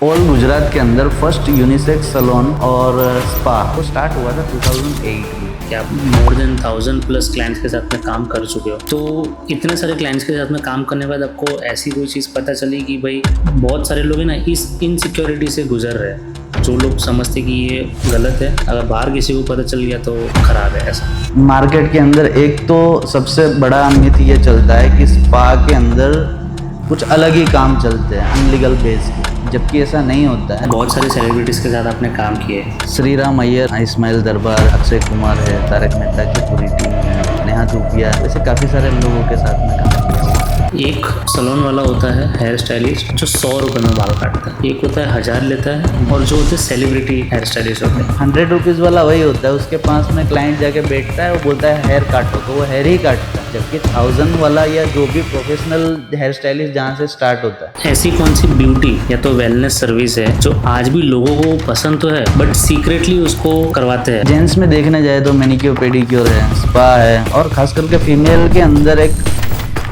All Gujarat के अंदर first unisex salon और स्पा को स्टार्ट हुआ था 2008 में। कि आप मोर देन 1000+ क्लाइंट्स के साथ में काम कर चुके हो, तो इतने सारे क्लाइंट्स के साथ में काम करने के बाद आपको ऐसी कोई चीज़ पता चली कि भाई बहुत सारे लोग हैं ना इस इनसिक्योरिटी से गुजर रहे हैं, जो लोग समझते कि ये गलत है, अगर बाहर किसी को पता चल गया तो खराब है। ऐसा मार्केट के अंदर एक तो सबसे बड़ा मिथ ये चलता है कि स्पा के अंदर कुछ अलग ही काम चलते हैं अनलीगल बेस के, जबकि ऐसा नहीं होता है। बहुत सारे सेलिब्रिटीज़ के साथ आपने काम किए, श्रीराम अय्यर, इस्माइल दरबार, अक्षय कुमार है, तारक मेहता की पूरी टीम है, नेहा धूपिया, ऐसे काफ़ी सारे लोगों के साथ में काम किया हुआ। एक सैलून वाला होता है हेयर स्टाइलिस्ट जो 100 रुपये में बाल काटता है, एक होता है 1000 लेता है, और जो होते हैं सेलिब्रिटी हेयर स्टाइलिस्ट होते हैं 100 रुपीज़ वाला वही होता है, उसके पास में क्लाइंट जाके बैठता है, वो बोलता है हेयर काटो, तो वो हेयर ही काटता है। जबकि 1000 वाला या जो भी प्रोफेशनल हेयर स्टाइलिस्ट जहाँ से स्टार्ट होता है। ऐसी कौन सी ब्यूटी या तो वेलनेस सर्विस है जो आज भी लोगों को पसंद तो है बट सीक्रेटली उसको करवाते हैं? जेंट्स में देखने जाए तो मैनिक्योर पेडिक्योर है, स्पा है, और खास करके फीमेल के अंदर एक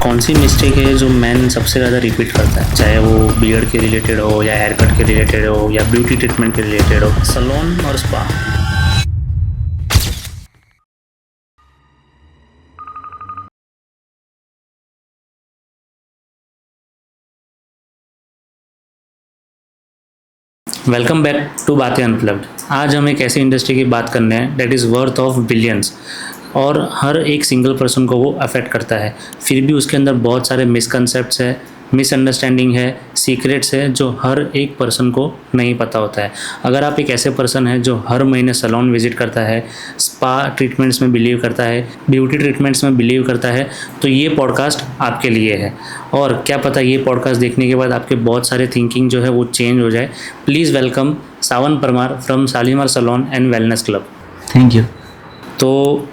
कौन सी मिस्टेक है जो मैन सबसे ज़्यादा रिपीट करता है, चाहे वो बियर्ड के रिलेटेड हो या हेयर कट के रिलेटेड हो या ब्यूटी ट्रीटमेंट के रिलेटेड हो? सैलून और स्पा। वेलकम बैक टू बातें अनप्लग्ड। आज हम एक ऐसी इंडस्ट्री की बात करने हैं that is worth of billions, और हर एक सिंगल पर्सन को वो अफेक्ट करता है। फिर भी उसके अंदर बहुत सारे मिसकंसेप्ट्स है, मिसअंडरस्टैंडिंग है, सीक्रेट्स है जो हर एक पर्सन को नहीं पता होता है। अगर आप एक ऐसे पर्सन हैं जो हर महीने सैलून विजिट करता है, स्पा ट्रीटमेंट्स में बिलीव करता है, ब्यूटी ट्रीटमेंट्स में बिलीव करता है, तो ये पॉडकास्ट आपके लिए है। और क्या पता ये पॉडकास्ट देखने के बाद आपके बहुत सारे थिंकिंग जो है वो चेंज हो जाए। Please welcome Sawan Parmar from Shalimar salon and wellness club. Thank you. तो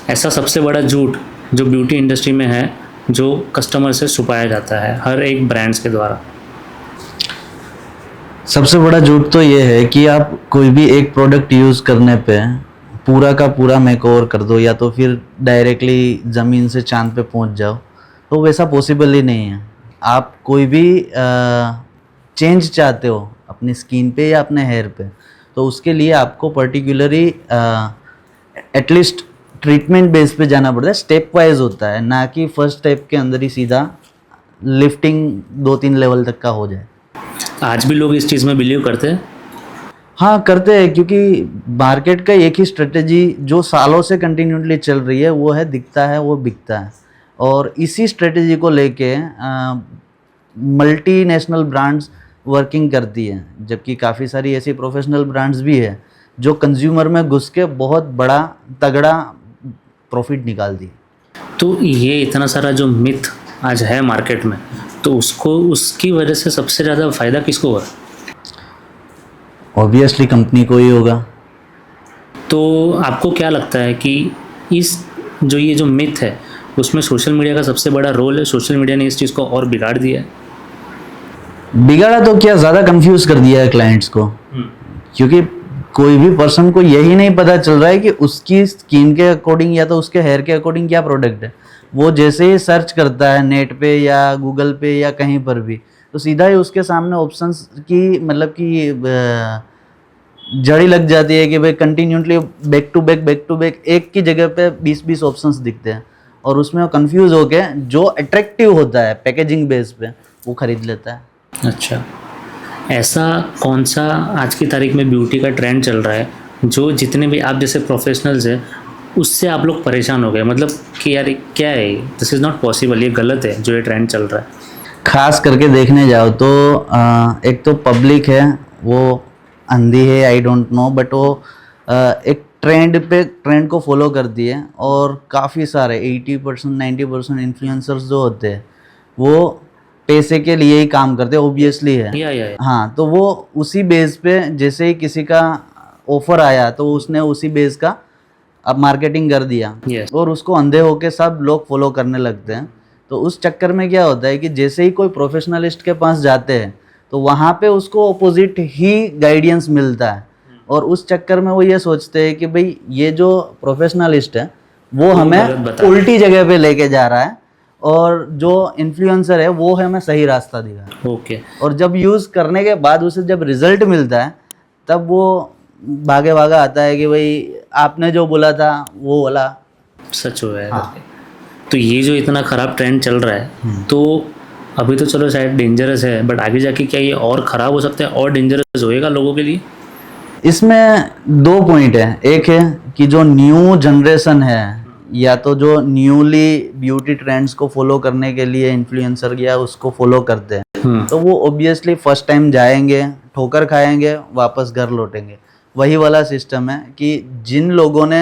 ऐसा सबसे बड़ा झूठ जो ब्यूटी इंडस्ट्री में है जो कस्टमर से छुपाया जाता है हर एक ब्रांड्स के द्वारा? सबसे बड़ा झूठ तो ये है कि आप कोई भी एक प्रोडक्ट यूज़ करने पे पूरा का पूरा मेकओवर कर दो या तो फिर डायरेक्टली ज़मीन से चांद पे पहुंच जाओ, तो वैसा पॉसिबल ही नहीं है। आप कोई भी चेंज चाहते हो अपनी स्किन पे या अपने हेयर पे, तो उसके लिए आपको पर्टिकुलरली एटलीस्ट ट्रीटमेंट बेस पे जाना पड़ता है। स्टेप वाइज होता है, ना कि फर्स्ट स्टेप के अंदर ही सीधा लिफ्टिंग 2-3 लेवल तक का हो जाए। आज भी लोग इस चीज़ में बिलीव करते हैं? हाँ, करते हैं, क्योंकि मार्केट का एक ही स्ट्रेटेजी जो सालों से कंटिन्यूसली चल रही है वो है दिखता है वो बिकता है, और इसी स्ट्रेटेजी को लेके मल्टीनेशनल ब्रांड्स वर्किंग करती हैं, जबकि काफ़ी सारी ऐसी प्रोफेशनल ब्रांड्स भी है जो कंज्यूमर में घुस के बहुत बड़ा तगड़ा प्रॉफिट निकालती है। तो ये इतना सारा जो मिथ आज है मार्केट में, तो उसकी वजह से सबसे ज़्यादा फ़ायदा किसको हुआ? ऑब्वियसली कंपनी को ही होगा। तो आपको क्या लगता है कि ये जो मिथ है उसमें सोशल मीडिया का सबसे बड़ा रोल है? सोशल मीडिया ने इस चीज़ को और बिगाड़ दिया है? बिगाड़ा तो क्या, ज़्यादा कंफ्यूज कर दिया है क्लाइंट्स को, क्योंकि कोई भी पर्सन को यही नहीं पता चल रहा है कि उसकी स्किन के अकॉर्डिंग या तो उसके हेयर के अकॉर्डिंग क्या प्रोडक्ट है। वो जैसे ही सर्च करता है नेट पे या गूगल पे या कहीं पर भी, तो सीधा ही उसके सामने ऑप्शंस की मतलब कि जड़ी लग जाती है कि भाई कंटिन्यूसली बैक टू बैक एक की जगह पे 20-20 ऑप्शंस दिखते हैं, और उसमें वो कंफ्यूज होके जो अट्रैक्टिव होता है पैकेजिंग बेस पे वो खरीद लेता है। अच्छा, ऐसा कौन सा आज की तारीख में ब्यूटी का ट्रेंड चल रहा है जो जितने भी आप जैसे प्रोफेशनल्स हैं उससे आप लोग परेशान हो गए, मतलब कि यार क्या है, दिस इज़ नॉट पॉसिबल, ये गलत है जो ये ट्रेंड चल रहा है? खास करके देखने जाओ तो एक तो पब्लिक है वो अंधी है, आई डोंट नो, बट वो एक ट्रेंड को फॉलो करती है, और काफ़ी सारे 80% 90% इन्फ्लुएंसर्स जो होते हैं वो पैसे के लिए ही काम करते हैं, ऑब्वियसली है। या। हाँ, तो वो उसी बेस पे जैसे ही किसी का ऑफर आया तो उसने उसी बेस का अब मार्केटिंग कर दिया, Yes. और उसको अंधे होके सब लोग फॉलो करने लगते हैं। तो उस चक्कर में क्या होता है कि जैसे ही कोई प्रोफेशनलिस्ट के पास जाते हैं तो वहाँ पे उसको ऑपोजिट ही गाइडेंस मिलता है, और उस चक्कर में वो ये सोचते हैं कि भाई ये जो प्रोफेशनलिस्ट है वो हमें उल्टी जगह पे लेके जा रहा है, और जो इन्फ्लुएंसर है वो हमें सही रास्ता दिखा। ओके। और जब यूज़ करने के बाद उसे जब रिजल्ट मिलता है तब वो भागे भागा आता है कि भाई आपने जो बोला था वो वाला सच हुआ है। हाँ। तो ये जो इतना ख़राब ट्रेंड चल रहा है, तो अभी तो चलो शायद डेंजरस है, बट आगे जाके क्या ये और ख़राब हो सकता है और डेंजरस होएगा लोगों के लिए? इसमें दो पॉइंट है। एक है कि जो न्यू जनरेशन है या तो जो न्यूली ब्यूटी ट्रेंड्स को फॉलो करने के लिए इन्फ्लुएंसर या उसको फॉलो करते हैं, तो वो ऑब्वियसली फर्स्ट टाइम जाएंगे, ठोकर खाएंगे, वापस घर लौटेंगे। वही वाला सिस्टम है कि जिन लोगों ने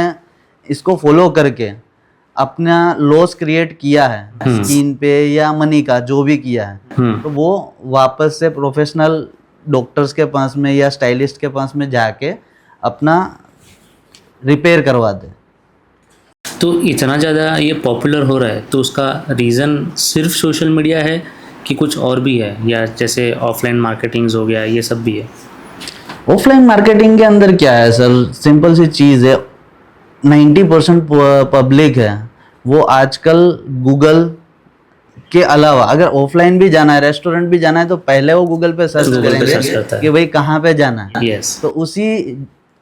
इसको फॉलो करके अपना लॉस क्रिएट किया है स्किन पे या मनी का जो भी किया है, तो वो वापस से प्रोफेशनल डॉक्टर्स के पास में या स्टाइलिस्ट के पास में जाके अपना रिपेयर करवा दे। तो इतना ज़्यादा ये पॉपुलर हो रहा है, तो उसका रीज़न सिर्फ सोशल मीडिया है कि कुछ और भी है, या जैसे ऑफलाइन मार्केटिंग्स हो गया ये सब भी है? ऑफलाइन मार्केटिंग के अंदर क्या है सर, सिंपल सी चीज़ है। 90% पब्लिक है वो आजकल गूगल के अलावा अगर ऑफलाइन भी जाना है, रेस्टोरेंट भी जाना है, तो पहले वो गूगल पे सर्च करेंगे कि भाई कहाँ पे जाना है। यस। तो उसी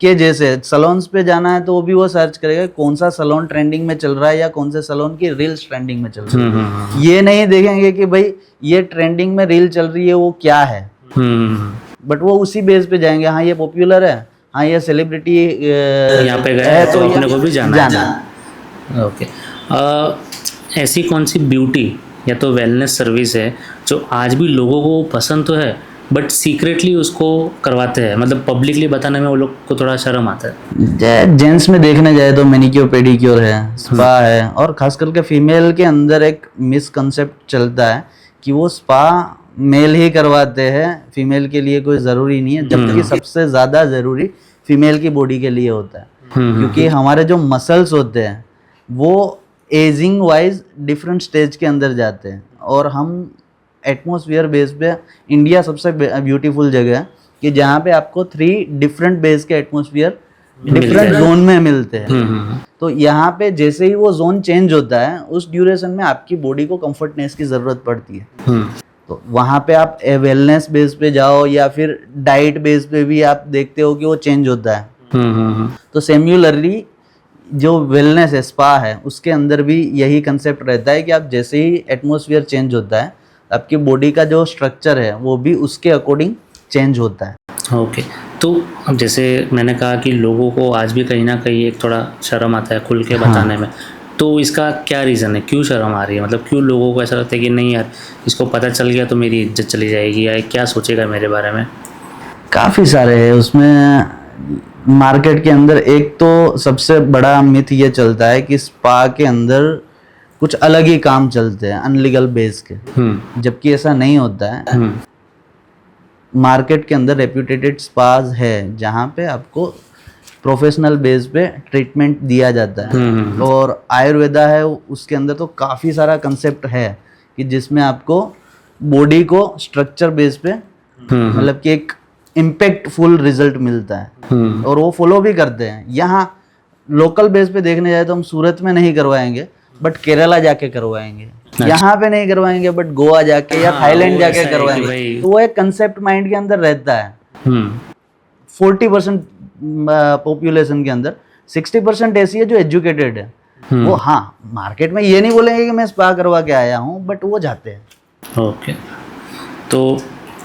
के जैसे सलोन्स पे जाना है तो वो भी वो सर्च करेगा कौन सा सलोन ट्रेंडिंग में चल रहा है या कौन से सलोन की रील्स ट्रेंडिंग में चल रही है। ये नहीं देखेंगे कि भाई ये ट्रेंडिंग में रील चल रही है वो क्या है, बट वो उसी बेस पे जाएंगे। हाँ ये पॉपुलर है, हाँ ये सेलिब्रिटी यहाँ पे गया है तो अपने को भी जाना है। ओके। ऐसी कौन सी ब्यूटी या तो वेलनेस सर्विस है जो आज भी लोगों को पसंद तो है बट सीक्रेटली उसको करवाते हैं, मतलब पब्लिकली बताने में वो लोग को थोड़ा शर्म आता है? जेंट्स में देखने जाए तो मैनिक्योर पेडिक्योर है, स्पा है, और खास करके फीमेल के अंदर एक मिसकंसेप्ट चलता है कि वो स्पा मेल ही करवाते हैं, फीमेल के लिए कोई ज़रूरी नहीं है, जबकि सबसे ज़्यादा ज़रूरी फीमेल की बॉडी के लिए होता है। क्योंकि हमारे जो मसल्स होते हैं वो एजिंग वाइज डिफरेंट स्टेज के अंदर जाते हैं, और हम एटमॉस्फेयर बेस पे इंडिया सबसे ब्यूटीफुल जगह है कि जहाँ पे आपको 3 डिफरेंट बेस के एटमॉस्फेयर डिफरेंट जोन में मिलते हैं। तो यहाँ पे जैसे ही वो जोन चेंज होता है उस ड्यूरेशन में आपकी बॉडी को कंफर्टनेस की ज़रूरत पड़ती है। तो वहाँ पे आप वेलनेस बेस पे जाओ या फिर डाइट बेस पे भी आप देखते हो कि वो चेंज होता है। तो सिमिलरली जो वेलनेस है, स्पा है, उसके अंदर भी यही कंसेप्ट रहता है कि आप जैसे ही एटमॉस्फेयर चेंज होता है आपकी बॉडी का जो स्ट्रक्चर है वो भी उसके अकॉर्डिंग चेंज होता है। ओके। तो अब जैसे मैंने कहा कि लोगों को आज भी कहीं ना कहीं एक थोड़ा शर्म आता है खुल के बताने में, तो इसका क्या रीज़न है, क्यों शर्म आ रही है? मतलब क्यों लोगों को ऐसा लगता है कि नहीं यार इसको पता चल गया तो मेरी इज्जत चली जाएगी या क्या सोचेगा मेरे बारे में? काफ़ी सारे हैं उसमें मार्केट के अंदर। एक तो सबसे बड़ा मिथ ये चलता है कि स्पा के अंदर कुछ अलग ही काम चलते हैं अनलीगल बेस के, जबकि ऐसा नहीं होता है। मार्केट के अंदर रेप्यूटेड स्पाज है जहाँ पे आपको प्रोफेशनल बेस पे ट्रीटमेंट दिया जाता है, और आयुर्वेदा है उसके अंदर तो काफ़ी सारा कंसेप्ट है कि जिसमें आपको बॉडी को स्ट्रक्चर बेस पे मतलब कि एक इम्पैक्टफुल रिजल्ट मिलता है, और वो फॉलो भी करते हैं। यहाँ लोकल बेस पे देखने जाए तो हम सूरत में नहीं करवाएंगे बट केरला जाके करवाएंगे, यहाँ पे नहीं करवाएंगे बट गोवा जाके या थाईलैंड जाके करवाएंगे। तो वो एक कंसेप्ट माइंड के अंदर रहता है। 40% पॉपुलेशन के अंदर 60% ऐसी है जो एजुकेटेड है, वो हाँ मार्केट में ये नहीं बोलेंगे कि मैं स्पा करवा के आया हूँ, बट वो जाते हैं। ओके। तो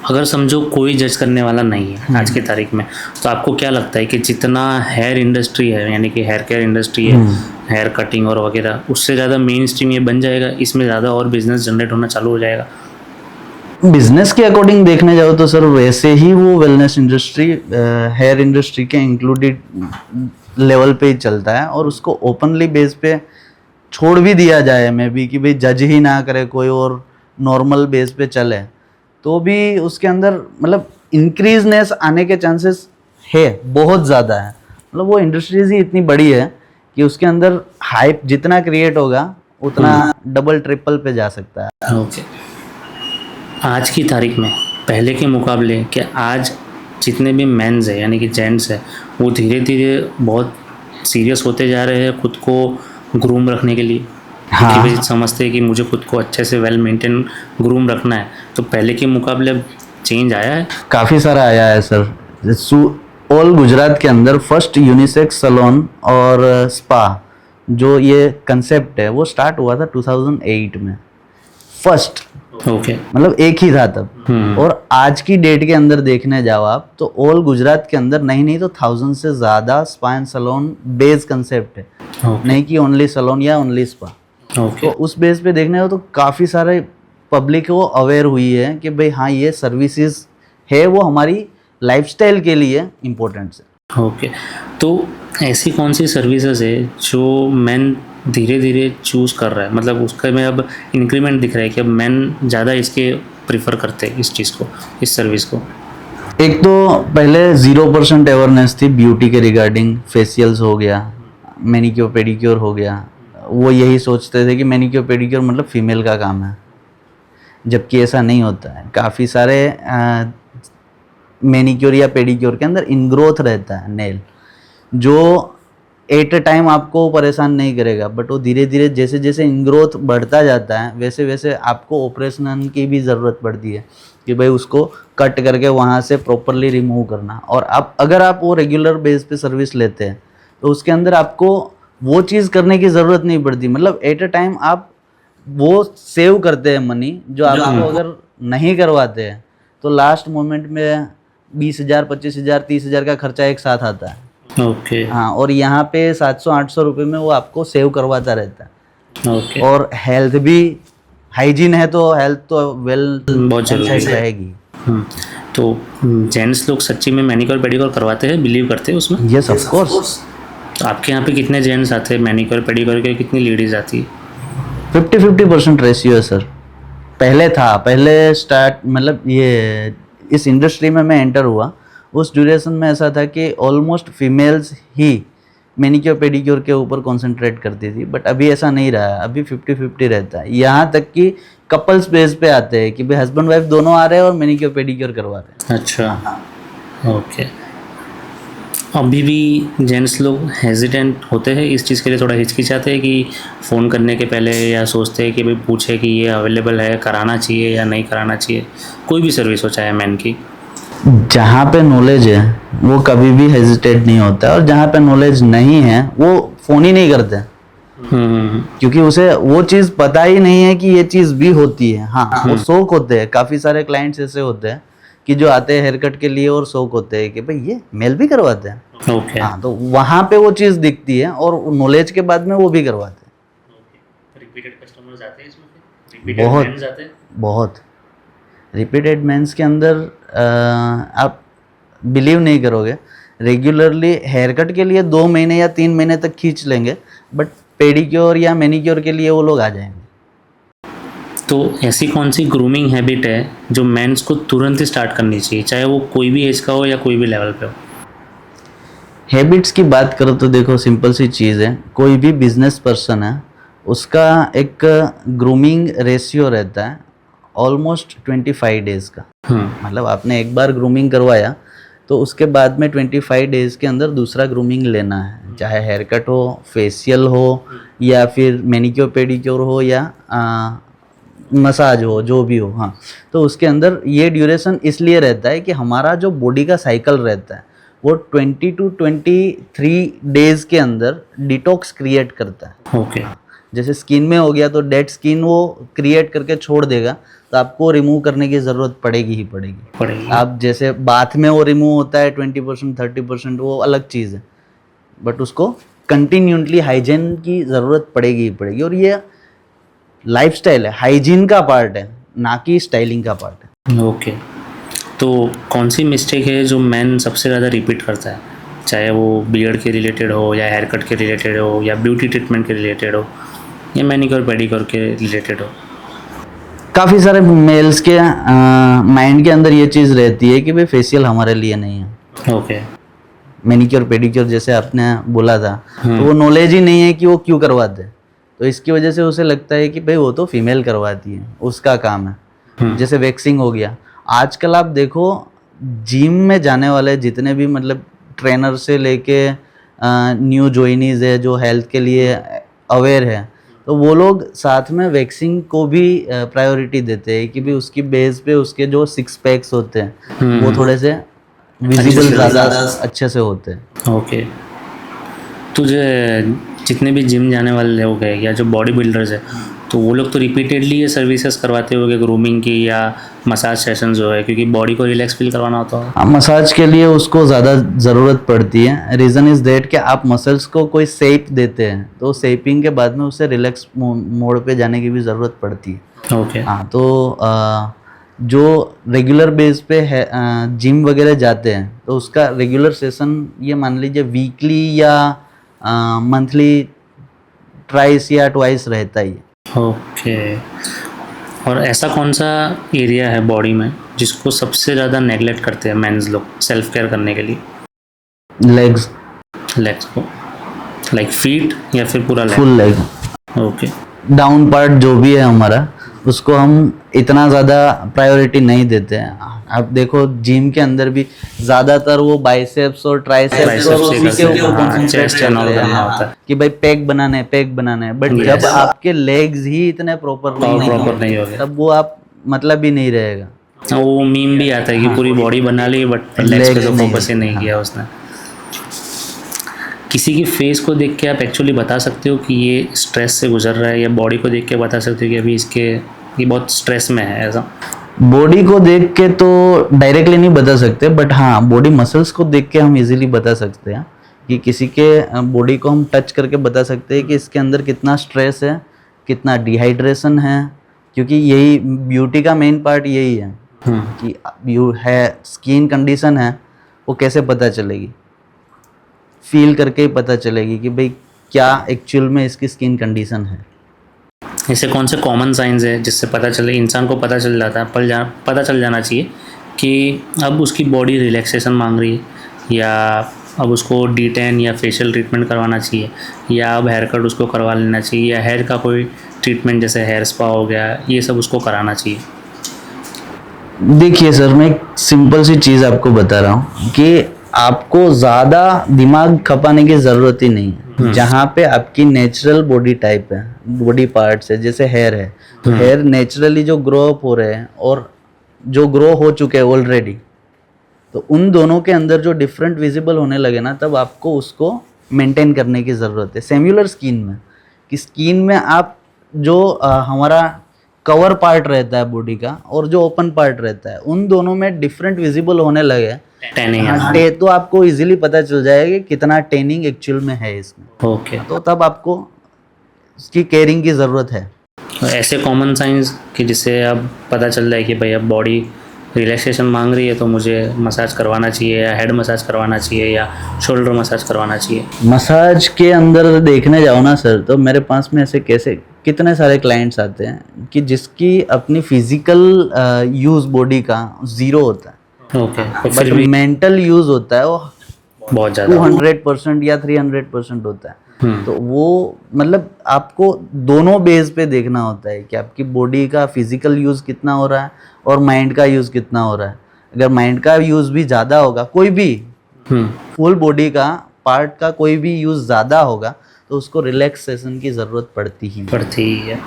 अगर समझो कोई जज करने वाला नहीं है आज की तारीख में, तो आपको क्या लगता है कि जितना हेयर इंडस्ट्री है यानी कि हेयर केयर इंडस्ट्री है, हेयर कटिंग और वगैरह, उससे ज़्यादा मेन स्ट्रीम ये बन जाएगा, इसमें ज़्यादा और बिजनेस जनरेट होना चालू हो जाएगा? बिजनेस के अकॉर्डिंग देखने जाओ तो सर वैसे ही वो वेलनेस इंडस्ट्री हेयर इंडस्ट्री के इंक्लूडेड लेवल पे ही चलता है, और उसको ओपनली बेस पे छोड़ भी दिया जाए मे बी कि भाई जज ही ना करे कोई और नॉर्मल बेस पे चले, तो भी उसके अंदर मतलब इंक्रीजनेस आने के चांसेस है, बहुत ज़्यादा है। मतलब वो इंडस्ट्रीज ही इतनी बड़ी है कि उसके अंदर हाइप जितना क्रिएट होगा उतना डबल ट्रिपल पे जा सकता है। ओके। आज की तारीख में पहले के मुकाबले क्या आज जितने भी मेंस है यानी कि जेंट्स है वो धीरे धीरे बहुत सीरियस होते जा रहे हैं खुद को ग्रूम रखने के लिए? हाँ। कि भाई समझते हैं कि मुझे खुद को अच्छे से वेल मेंटेन ग्रूम रखना है, तो पहले के मुकाबले अब चेंज आया है। काफ़ी सारा आया है सर। ऑल गुजरात के अंदर फर्स्ट यूनिसेक्स सैलून और स्पा जो ये कंसेप्ट है वो स्टार्ट हुआ था 2008 में फर्स्ट, ओके। मतलब एक ही था तब। और आज की डेट के अंदर देखने जाओ आप तो ऑल गुजरात के अंदर नहीं तो 1000 से ज़्यादा spa and salon base concept है, नहीं कि ओनली सैलून या ओनली स्पा। तो उस बेस पे देखने हो तो काफ़ी सारे पब्लिक वो अवेयर हुई है कि भाई हाँ ये सर्विसेज है वो हमारी लाइफस्टाइल के लिए इम्पोर्टेंट है। ओके, तो ऐसी कौन सी सर्विसेज है जो मैन धीरे धीरे चूज़ कर रहा है, मतलब उसका में अब इंक्रीमेंट दिख रहा है कि अब मैन ज़्यादा इसके प्रीफर करते हैं इस चीज़ को, इस सर्विस को? एक तो पहले 0% अवेयरनेस थी ब्यूटी के रिगार्डिंग, फेशियल्स हो गया, मैनिक्योर पेडिक्योर हो गया। वो यही सोचते थे कि मैनिक्योर पेडिक्योर मतलब फीमेल का काम है, जबकि ऐसा नहीं होता है। काफ़ी सारे मैनिक्योर या पेडिक्योर के अंदर इनग्रोथ रहता है नेल, जो एट अ टाइम आपको परेशान नहीं करेगा, बट वो धीरे धीरे जैसे जैसे इनग्रोथ बढ़ता जाता है वैसे वैसे आपको ऑपरेशन की भी ज़रूरत पड़ती है कि भाई उसको कट करके वहाँ से प्रॉपरली रिमूव करना। और आप अगर आप वो रेगुलर बेस पे सर्विस लेते हैं तो उसके अंदर आपको वो चीज़ करने की ज़रूरत नहीं पड़ती, मतलब एट अ टाइम आप वो सेव करते हैं मनी, जो आपको अगर नहीं करवाते हैं तो लास्ट मोमेंट में 20,000, 25,000, 30,000 का खर्चा एक साथ आता है। ओके। हाँ, और यहाँ पे 700-800 रुपये में वो आपको सेव करवाता रहता है। ओके। और हेल्थ भी, हाइजीन है तो हेल्थ तो वेल बहुत जरूरी है। रहेगी। तो जेंट्स लोग सच्ची में मैनिक्योर पेडिक्योर करवाते हैं, बिलीव करते हैं उसमें? Yes of course. तो आपके यहाँ पे कितने जेंट्स आते हैं मैनिक्योर पेडिक्योर के, कितनी लेडीज आती है? 50-50% रेशियो है सर। पहले था, पहले स्टार्ट मतलब ये इस इंडस्ट्री में मैं एंटर हुआ उस ड्यूरेशन में ऐसा था कि ऑलमोस्ट फीमेल्स ही मैनिक्योर पेडिक्योर के ऊपर कंसंट्रेट करती थी, बट अभी ऐसा नहीं रहा है, अभी 50-50 रहता है। यहाँ तक कि कपल्स बेस पे आते हैं कि भाई हस्बैंड वाइफ दोनों आ रहे हैं और मैनिक्योर पेडिक्योर करवा रहे हैं। अच्छा, ओके। अभी भी जेंट्स लोग हेजिटेंट होते हैं इस चीज़ के लिए, थोड़ा हिचकिचाते हैं कि फ़ोन करने के पहले, या सोचते हैं कि भाई पूछे कि ये अवेलेबल है, कराना चाहिए या नहीं कराना चाहिए, कोई भी सर्विस हो चाहे मैन की? जहाँ पे नॉलेज है वो कभी भी हेजिटेट नहीं होता, और जहाँ पे नॉलेज नहीं है वो फ़ोन ही नहीं करते, क्योंकि उसे वो चीज़ पता ही नहीं है कि ये चीज़ भी होती है। हाँ, वो शौक होते हैं, काफ़ी सारे क्लाइंट्स ऐसे होते हैं कि जो आते हैं हेयर कट के लिए और शौक होते हैं कि भाई ये मेल भी करवाते हैं। ओके। हाँ, तो वहाँ पे वो चीज़ दिखती है और नॉलेज के बाद में वो भी करवाते हैं। रिपीटेड कस्टमर्स आते हैं इसमें? रिपीटेड बहुत मेंस आते हैं? बहुत रिपीटेड मेंस के अंदर आप बिलीव नहीं करोगे, रेगुलरली हेयर कट के लिए 2 महीने या 3 महीने तक खींच लेंगे, बट पेडिक्योर या मैनिक्योर के लिए वो लोग आ जाएंगे। तो ऐसी कौन सी ग्रूमिंग हैबिट है जो मेंस को तुरंत ही स्टार्ट करनी चाहिए, चाहे वो कोई भी एज का हो या कोई भी लेवल पे हो? हैबिट्स की बात करो तो देखो सिंपल सी चीज़ है, कोई भी बिजनेस पर्सन है उसका एक ग्रूमिंग रेशियो रहता है ऑलमोस्ट 25 डेज का। मतलब आपने एक बार ग्रूमिंग करवाया तो उसके बाद में 25 डेज के अंदर दूसरा ग्रूमिंग लेना है, चाहे हेयर कट हो, फेशियल हो, या फिर मैनिक्योर पेडिक्योर हो, या मसाज हो, जो भी हो। हाँ, तो उसके अंदर ये ड्यूरेशन इसलिए रहता है कि हमारा जो बॉडी का साइकिल रहता है वो 20 to 23 डेज के अंदर डिटॉक्स क्रिएट करता है। ओके। जैसे स्किन में हो गया तो डेड स्किन वो क्रिएट करके छोड़ देगा, तो आपको रिमूव करने की ज़रूरत पड़ेगी ही पड़ेगी। आप जैसे बाथ में वो रिमूव होता है 20% 30%, वो अलग चीज़ है, बट उसको कंटिन्यूसली हाइजीन की ज़रूरत पड़ेगी ही पड़ेगी। और ये लाइफस्टाइल है, हाइजीन का पार्ट है, ना कि स्टाइलिंग का पार्ट है। ओके। तो कौन सी मिस्टेक है जो मैन सबसे ज़्यादा रिपीट करता है, चाहे वो बियर्ड के रिलेटेड हो, या हेयर कट के रिलेटेड हो, या ब्यूटी ट्रीटमेंट के रिलेटेड हो, या मैनिक्योर पेडिक्योर के रिलेटेड हो? काफ़ी सारे मेल्स के माइंड के अंदर ये चीज़ रहती है कि भाई फेशियल हमारे लिए नहीं है। ओके। मैनिक्योर पेडिक्योर जैसे आपने बोला था, तो वो नॉलेज ही नहीं है कि वो क्यों करवाते हैं, तो इसकी वजह से उसे लगता है कि भाई वो तो फीमेल करवाती है, उसका काम है। जैसे वैक्सिंग हो गया, आजकल आप देखो जिम में जाने वाले जितने भी मतलब ट्रेनर से लेके न्यू ज्वाइनीज है जो हेल्थ के लिए अवेयर है, तो वो लोग साथ में वैक्सिंग को भी प्रायोरिटी देते हैं कि भी उसकी बेस पे उसके जो 6 पैक्स होते हैं वो थोड़े से विजिबल ज़्यादा अच्छे से होते हैं। ओके। तुझे जितने भी जिम जाने वाले लोग हैं या जो बॉडी बिल्डर्स है, तो वो लोग तो रिपीटेडली ये सर्विसेज करवाते होंगे ग्रूमिंग की या मसाज सेशन जो है, क्योंकि बॉडी को रिलैक्स फील करवाना होता है। हाँ, मसाज के लिए उसको ज़्यादा ज़रूरत पड़ती है। रीज़न इज़ दैट कि आप मसल्स को कोई शेप देते हैं तो शेपिंग के बाद में उसे रिलैक्स मोड पे जाने की भी ज़रूरत पड़ती है। ओके। हाँ, तो जो रेगुलर बेस पे है जिम वगैरह जाते हैं तो उसका रेगुलर सेशन ये मान लीजिए वीकली या मंथली ट्राइस या ट्वाइस रहता ही है। ओके। और ऐसा कौन सा एरिया है बॉडी में जिसको सबसे ज़्यादा नेगलेक्ट करते हैं मेंस लोग सेल्फ केयर करने के लिए? लेग्स को लाइक फीट या फिर पूरा leg? Full leg. Okay. Down part जो भी है हमारा उसको हम इतना ज़्यादा प्रायोरिटी नहीं देते हैं। आप देखो जिम के अंदर भी ज़्यादातर वो बाइसेप्स और ट्राइसेप्स और उसी के ऊपर concentrate करते हैं कि भाई पैक बनाना है बट जब आपके लेग्स ही इतने प्रॉपर नहीं हो गया तब वो आप मतलब ही नहीं रहेगा। वो मीम भी आता है कि पूरी बॉडी बना ली बट लेग्स पे तो फोकस ही नहीं किया उसने। किसी की फेस को देख के आप एक्चुअली बता सकते हो कि ये स्ट्रेस से गुजर रहा है, या बॉडी को देख के बता सकते हो कि अभी ये बहुत स्ट्रेस में है? ऐसा बॉडी को देख के तो डायरेक्टली नहीं बता सकते बट हाँ बॉडी मसल्स को देख के हम इजीली बता सकते हैं कि किसी के बॉडी को हम टच करके बता सकते हैं कि इसके अंदर कितना स्ट्रेस है, कितना डिहाइड्रेशन है, क्योंकि यही ब्यूटी का मेन पार्ट यही है कि है स्किन कंडीशन है वो कैसे पता चलेगी, फील करके ही पता चलेगी कि भाई क्या एक्चुअल में इसकी स्किन कंडीशन है। ऐसे कौन से कॉमन साइंस है जिससे पता चले, इंसान को पता चल जाता है, पता चल जाना चाहिए कि अब उसकी बॉडी रिलैक्सेशन मांग रही है, या अब उसको D10 या फेशियल ट्रीटमेंट करवाना चाहिए, या अब हेयर कट उसको करवा लेना चाहिए, या हेयर का कोई ट्रीटमेंट जैसे हेयर स्पा हो गया, ये सब उसको कराना चाहिए? देखिए सर, मैं एक सिंपल सी चीज़ आपको बता रहा हूँ कि आपको ज़्यादा दिमाग खपाने की ज़रूरत ही नहीं है। जहाँ पे आपकी नेचुरल बॉडी टाइप है, बॉडी पार्ट्स है, जैसे हेयर है तो हेयर नेचुरली जो ग्रो अप हो रहे हैं और जो ग्रो हो चुके हैं ऑलरेडी, तो उन दोनों के अंदर जो डिफरेंट विजिबल होने लगे ना, तब आपको उसको मेंटेन करने की ज़रूरत है। सेम्युलर स्किन में कि स्किन में आप जो हमारा कवर पार्ट रहता है बॉडी का और जो ओपन पार्ट रहता है, उन दोनों में डिफरेंट विजिबल होने लगे तो आपको इजीली पता चल जाएगा कि कितना टेनिंग एक्चुअल में है इसमें। ओके। तो तब आपको उसकी केयरिंग की ज़रूरत है। तो ऐसे कॉमन साइंस कि जिससे अब पता चल जाए कि भाई अब बॉडी रिलैक्सेशन मांग रही है तो मुझे मसाज करवाना चाहिए, या हेड मसाज करवाना चाहिए, या शोल्डर मसाज करवाना चाहिए। मसाज के अंदर देखने जाओ ना सर, तो मेरे पास में ऐसे कितने सारे क्लाइंट्स आते हैं कि जिसकी अपनी फिजिकल यूज़ बॉडी का 0 होता है, ओके, बट मेंटल यूज़ होता है वो बहुत ज़्यादा 200% या 300% होता है। तो वो मतलब आपको दोनों बेस पे देखना होता है कि आपकी बॉडी का फिजिकल यूज़ कितना हो रहा है और माइंड का यूज़ कितना हो रहा है। अगर माइंड का यूज़ भी ज़्यादा होगा, कोई भी फुल बॉडी का पार्ट का कोई भी यूज़ ज़्यादा होगा, तो उसको रिलैक्सेशन की ज़रूरत पड़ती ही है।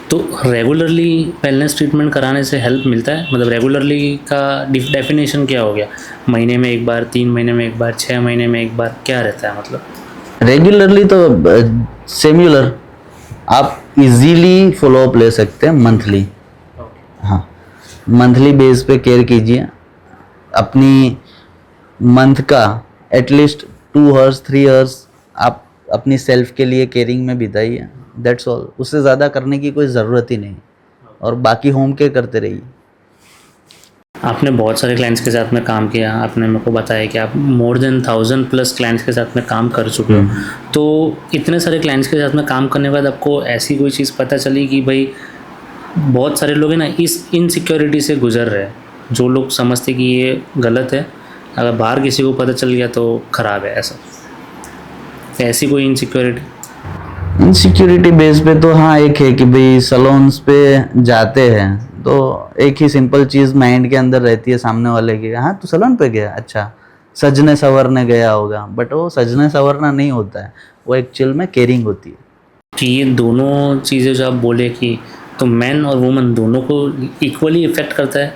तो रेगुलरली वेलनेस ट्रीटमेंट कराने से हेल्प मिलता है? मतलब रेगुलरली का डेफिनेशन क्या हो गया? महीने में एक बार, 3 महीने में एक बार, 6 महीने में एक बार, क्या रहता है? मतलब रेगुलरली तो सेम्युलर आप इजीली फॉलोअप ले सकते हैं मंथली। हाँ, मंथली बेस पे केयर कीजिए अपनी मंथ का एटलीस्ट 2 आवर्स 3 आवर्स आप अपनी सेल्फ के लिए केयरिंग में बिताइए। That's all. उससे ज़्यादा करने की कोई ज़रूरत ही नहीं, और बाकी होम केयर करते रहिए। आपने बहुत सारे क्लाइंट्स के साथ में काम किया, आपने मेरे को बताया कि आप मोर देन 1000+ क्लाइंट्स के साथ में काम कर चुके हो। तो इतने सारे क्लाइंट्स के साथ में काम करने के बाद आपको ऐसी कोई चीज़ पता चली कि भाई बहुत सारे लोग हैं ना इस इनसिक्योरिटी से गुजर रहे हैं, जो लोग समझते कि ये गलत है, अगर बाहर किसी को पता चल गया तो ख़राब है, ऐसी कोई इनसिक्योरिटी बेस पे तो हाँ एक है कि भाई सलोन्स पे जाते हैं तो एक ही सिंपल चीज़ माइंड के अंदर रहती है सामने वाले की, हाँ तू सलोन पे गया, अच्छा सजने संवरने गया होगा, बट वो सजने संवरना नहीं होता है, वो एक्चुअल में केयरिंग होती है। कि ये दोनों चीज़ें जो आप बोले कि तो मैन और वुमन दोनों को इक्वली इफेक्ट करता है।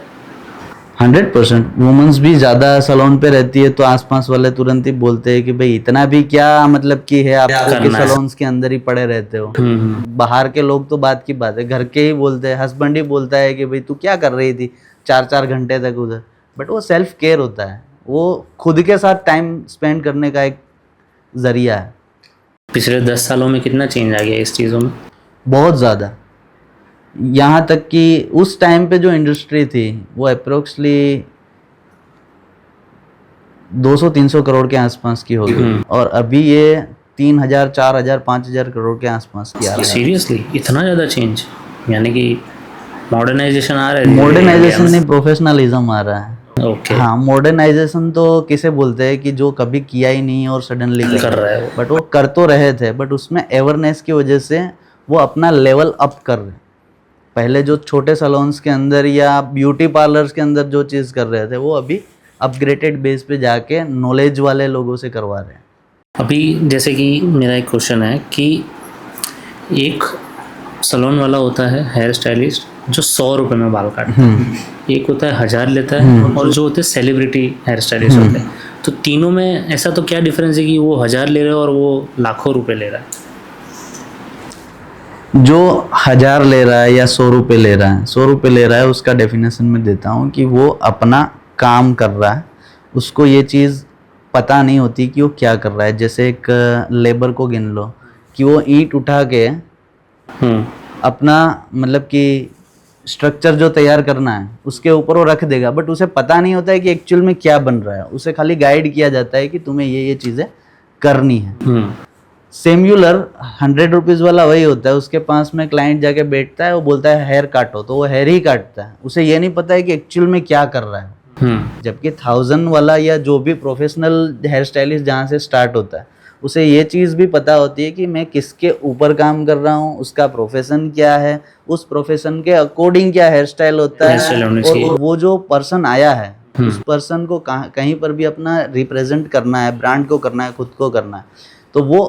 100%। वुमेन्स भी ज़्यादा सैलून पे रहती है तो आसपास वाले तुरंत ही बोलते हैं कि भाई इतना भी क्या मतलब की है आपको कि सैलून्स के अंदर ही पड़े रहते हो। बाहर के लोग तो बात की बात है, घर के ही बोलते हैं, हस्बैंड ही बोलता है कि भाई तू क्या कर रही थी 4-4 घंटे तक उधर। बट वो सेल्फ केयर होता है, वो खुद के साथ टाइम स्पेंड करने का एक जरिया है। पिछले 10 सालों में कितना चेंज आ गया इस चीज़ों में? बहुत ज़्यादा। यहाँ तक कि उस टाइम पे जो इंडस्ट्री थी वो अप्रोक्सली 200-300 करोड़ के आसपास की होगी और अभी ये 3,000, 4,000, 5,000 करोड़ के आसपास की आ रहा है। सीरियसली इतना ज़्यादा चेंज? यानी कि मॉडर्नाइजेशन आ रहा है? मॉडर्नाइजेशन नहीं, प्रोफेशनलिज्म आ रहा है। ओके। हाँ, मॉडर्नाइजेशन तो किसे बोलते हैं कि जो कभी किया ही नहीं और सडनली कर रहा है, बट वो कर तो रहे थे, बट उसमें अवेयरनेस की वजह से वो अपना लेवल अप कर रहे। पहले जो छोटे सैलून्स के अंदर या ब्यूटी पार्लर्स के अंदर जो चीज़ कर रहे थे वो अभी अपग्रेडेड बेस पे जाके नॉलेज वाले लोगों से करवा रहे हैं। अभी जैसे कि मेरा एक क्वेश्चन है कि एक सैलून वाला होता है हेयर स्टाइलिस्ट जो 100 रुपये में बाल काटता है, एक होता है 1000 लेता है और जो होते हैं सेलिब्रिटी हेयर स्टाइलिस्ट होते हैं। तो तीनों में ऐसा तो क्या डिफरेंस है कि वो 1000 ले रहा है और वो लाखों रुपए ले रहा है? जो 1000 ले रहा है या 100 रुपये ले रहा है, 100 रुपये ले रहा है, उसका डेफिनेशन में देता हूँ कि वो अपना काम कर रहा है, उसको ये चीज़ पता नहीं होती कि वो क्या कर रहा है। जैसे एक लेबर को गिन लो कि वो ईंट उठा के अपना मतलब कि स्ट्रक्चर जो तैयार करना है उसके ऊपर वो रख देगा, बट उसे पता नहीं होता है कि एक्चुअल में क्या बन रहा है। उसे खाली गाइड किया जाता है कि तुम्हें ये चीज़ें करनी है। सेम्युलर 100 रुपीज़ वाला वही होता है, उसके पास में क्लाइंट जाके बैठता है, वो बोलता है हेयर काटो, तो वो हेयर ही काटता है। उसे ये नहीं पता है कि एक्चुअल में क्या कर रहा है। जबकि 1000 वाला या जो भी प्रोफेशनल हेयर स्टाइलिस्ट जहाँ से स्टार्ट होता है उसे ये चीज़ भी पता होती है कि मैं किसके ऊपर काम कर रहा हूँ, उसका प्रोफेशन क्या है, उस प्रोफेशन के अकॉर्डिंग क्या हेयर स्टाइल होता है, और वो जो पर्सन आया है उस पर्सन को कहीं पर भी अपना रिप्रेजेंट करना है, ब्रांड को करना है, खुद को करना है, तो वो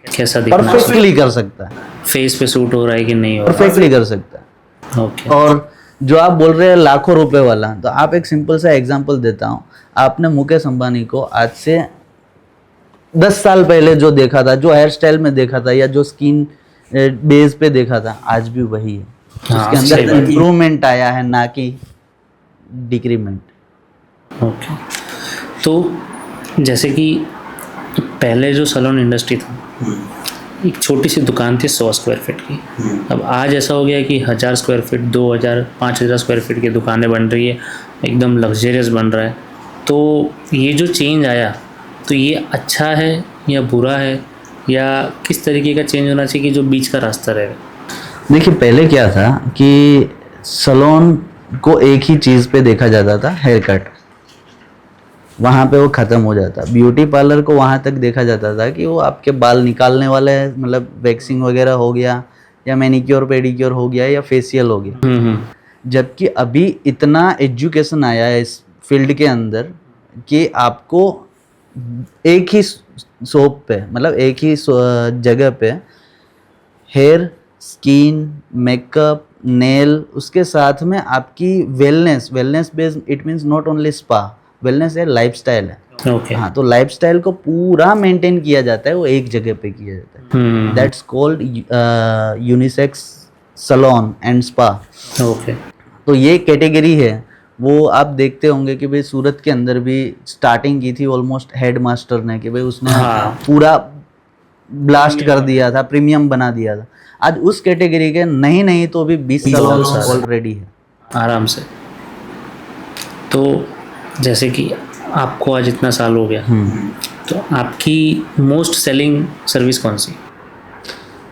कैसा दिखना है परफेक्टली कर सकता है। फेस पे सूट हो रहा है कि नहीं हो रहा है, परफेक्टली कर सकता है। ओके। और जो आप बोल रहे हैं लाखों रुपए वाला, तो आप एक सिंपल सा एग्जांपल देता हूँ। आपने मुकेश अंबानी को आज से 10 साल पहले जो देखा था, जो हेयर स्टाइल में देखा था या जो स्किन बेस पे देखा था, आज भी वही है। उसके अंदर इम्प्रूवमेंट आया है, ना कि डिक्रीमेंट। ओके। तो जैसे कि पहले जो सैलून इंडस्ट्री था, एक छोटी सी दुकान थी 100 स्क्वायर फीट की। अब आज ऐसा हो गया कि 1000 स्क्वायर फीट, 2000, 5000 स्क्वायर फीट की दुकानें बन रही है, एकदम लग्जरियस बन रहा है। तो ये जो चेंज आया, तो ये अच्छा है या बुरा है, या किस तरीके का चेंज होना चाहिए कि जो बीच का रास्ता रहे? देखिए, पहले क्या था कि सैलून को एक ही चीज़ पे देखा जाता था, हेयर कट, वहाँ पे वो ख़त्म हो जाता। ब्यूटी पार्लर को वहाँ तक देखा जाता था कि वो आपके बाल निकालने वाले हैं, मतलब वैक्सिंग वगैरह हो गया या मैनिक्योर पेडिक्योर हो गया या फेशियल हो गया। जबकि अभी इतना एजुकेशन आया है इस फील्ड के अंदर कि आपको एक ही शॉप पे, मतलब एक ही जगह पे हेयर, स्किन, मेकअप, नेल, उसके साथ में आपकी wellness based, it means not only spa, wellness है, लाइफस्टाइल है। ओके। हाँ, तो लाइफस्टाइल को पूरा मेंटेन किया जाता है, वो एक जगह पे किया जाता है। That's called unisex salon and spa. Okay. तो ये कैटेगरी है। वो आप देखते होंगे कि भाई सूरत के अंदर भी स्टार्टिंग की थी ऑलमोस्ट हेड मास्टर ने, कि भाई उसने पूरा ब्लास्ट कर दिया था, प्रीमियम बना दिया था। आज उस कैटेगरी के नहीं तो भी 20 सैलून ऑलरेडी है आराम से। तो जैसे कि आपको आज इतना साल हो गया, तो आपकी मोस्ट सेलिंग सर्विस कौन सी?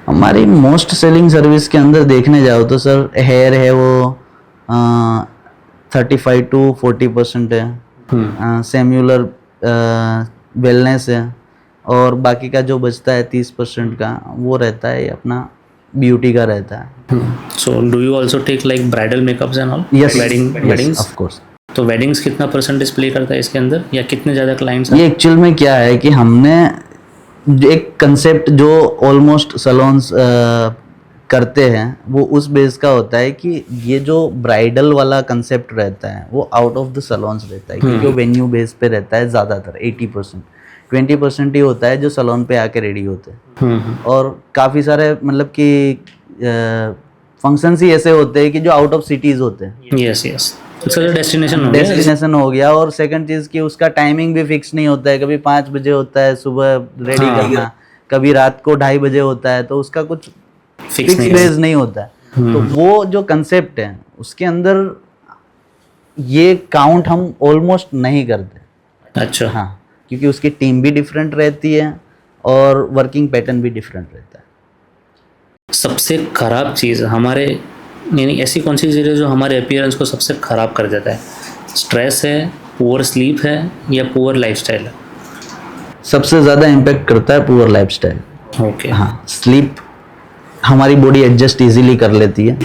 हमारी मोस्ट सेलिंग सर्विस के अंदर देखने जाओ तो सर, हेयर है वो 35 to 40% है, सेम्युलर वेलनेस है, और बाकी का जो बचता है 30% का वो रहता है अपना ब्यूटी का रहता है। So do you also take like bridal makeups and all? Yes, weddings of course. तो वेडिंग्स कितना परसेंटेज प्ले करता है इसके अंदर, या कितने ज़्यादा क्लाइंट्स? ये एक्चुअल में क्या है कि हमने एक कंसेप्ट जो ऑलमोस्ट सलोन्स करते हैं वो उस बेस का होता है कि ये जो ब्राइडल वाला कंसेप्ट रहता है वो आउट ऑफ द सलोन्स रहता है, क्योंकि वो वेन्यू बेस पे रहता है ज़्यादातर 80%। 20% ही होता है जो सलोन पे आके रेडी होते हैं, और काफ़ी सारे मतलब कि फंक्शंस ही ऐसे होते हैं कि जो आउट ऑफ सिटीज़ होते हैं। यस यस, उसका जो डेस्टिनेशन हो गया। और सेकंड चीज़ कि उसका टाइमिंग भी फिक्स नहीं होता है, कभी 5 बजे होता है सुबह रेडी करना, कभी रात को 2:30 बजे होता है, तो उसका कुछ फिक्स बेस नहीं होता है। तो वो जो कंसेप्ट है उसके अंदर ये काउंट हम ऑलमोस्ट नहीं करते। अच्छा। हाँ, क्योंकि उसकी टीम भी डिफरेंट रहती है और वर्किंग पैटर्न भी डिफरेंट रहता है। सबसे खराब चीज़ हमारे, यानी ऐसी कौन सी चीज़ है जो हमारे अपीयरेंस को सबसे ख़राब कर देता है? स्ट्रेस है, पुअर स्लीप है, या पुअर लाइफस्टाइल है? सबसे ज़्यादा इम्पेक्ट करता है पुअर लाइफस्टाइल। ओके। हाँ, स्लीप हमारी बॉडी एडजस्ट इजीली कर लेती है।